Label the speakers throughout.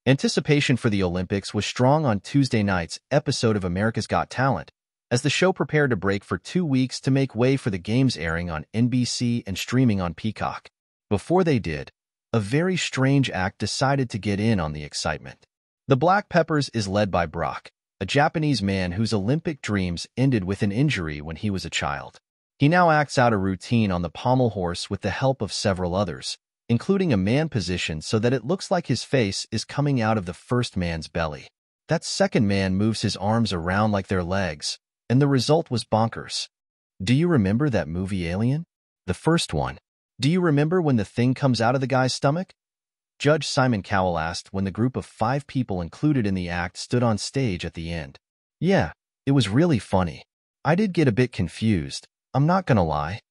Speaker 1: Anticipation for the Olympics was strong on Tuesday night's episode of America's Got Talent, as the show prepared to break for 2 weeks to make way for the games airing on NBC and streaming on Peacock. Before they did, a very strange act decided to get in on the excitement. The Black Peppers is led by Brock, a Japanese man whose Olympic dreams ended with an injury when he was a child. He now acts out a routine on the pommel horse with the help of several others, including a man position so that it looks like his face is coming out of the first man's belly. That second man moves his arms around like they're legs, and the result was bonkers. Do you remember that movie Alien? The first one. Do you remember when the thing comes out of the guy's stomach? Judge Simon Cowell asked when the group of 5 people included in the act stood on stage at the end. Yeah, it was really funny. I did get a bit confused, I'm not gonna lie.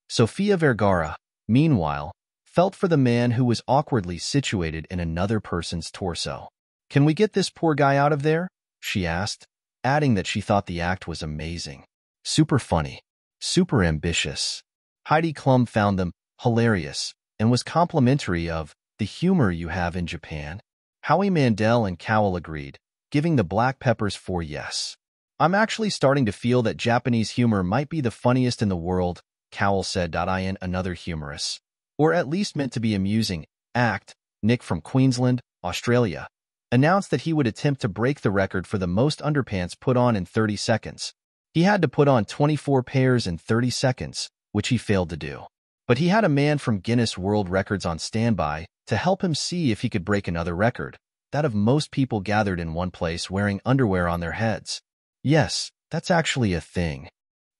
Speaker 1: Sofia Vergara, meanwhile, felt for the man who was awkwardly situated in another person's torso. Can we get this poor guy out of there? She asked, adding that she thought the act was amazing. Super funny. Super ambitious. Heidi Klum found them hilarious and was complimentary of the humor you have in Japan. Howie Mandel and Cowell agreed, giving the Black Peppers 4 yes. I'm actually starting to feel that Japanese humor might be the funniest in the world, Cowell said. In another humorous, or at least meant to be amusing, act, Nick from Queensland, Australia, announced that he would attempt to break the record for the most underpants put on in 30 seconds. He had to put on 24 pairs in 30 seconds, which he failed to do. But he had a man from Guinness World Records on standby to help him see if he could break another record, that of most people gathered in one place wearing underwear on their heads. Yes, that's actually a thing.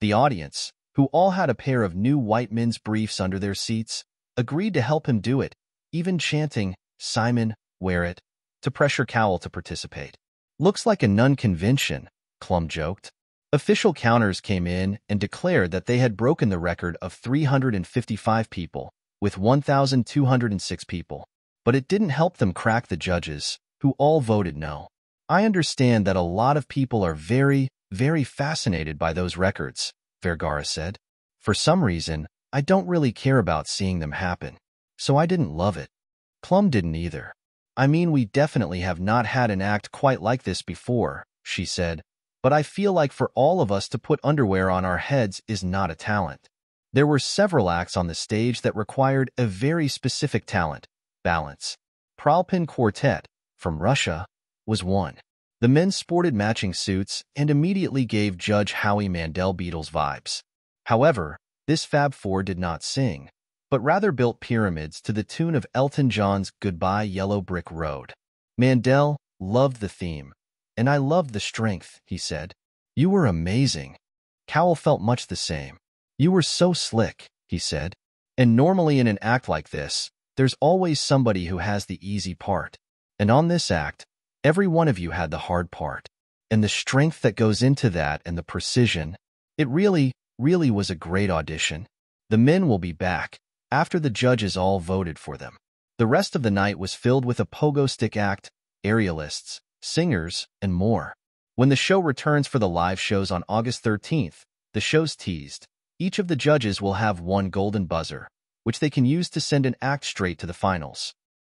Speaker 1: The audience, who all had a pair of new white men's briefs under their seats, agreed to help him do it, even chanting, "Simon, wear it," to pressure Cowell to participate. Looks like a nun convention, Klum joked. Official counters came in and declared that they had broken the record of 355 people, with 1,206 people. But it didn't help them crack the judges, who all voted no. I understand that a lot of people are very, very fascinated by those records, Vergara said. For some reason, I don't really care about seeing them happen. So I didn't love it. Klum didn't either. I mean, we definitely have not had an act quite like this before, she said, but I feel like for all of us to put underwear on our heads is not a talent. There were several acts on the stage that required a very specific talent, balance. Pralpin Quartet, from Russia, was one. The men sported matching suits and immediately gave Judge Howie Mandel Beatles vibes. However, this Fab Four did not sing, but rather built pyramids to the tune of Elton John's Goodbye Yellow Brick Road. Mandel loved the theme, and I loved the strength, he said. You were amazing. Cowell felt much the same. You were so slick, he said. And normally in an act like this, there's always somebody who has the easy part. And on this act, every one of you had the hard part. And the strength that goes into that and the precision, it really was a great audition. The men will be back, after the judges all voted for them. The rest of the night was filled with a pogo stick act, aerialists, singers, and more. When the show returns for the live shows on August 13th, the show's teased. Each of the judges will have one golden buzzer, which they can use to send an act straight to the finals.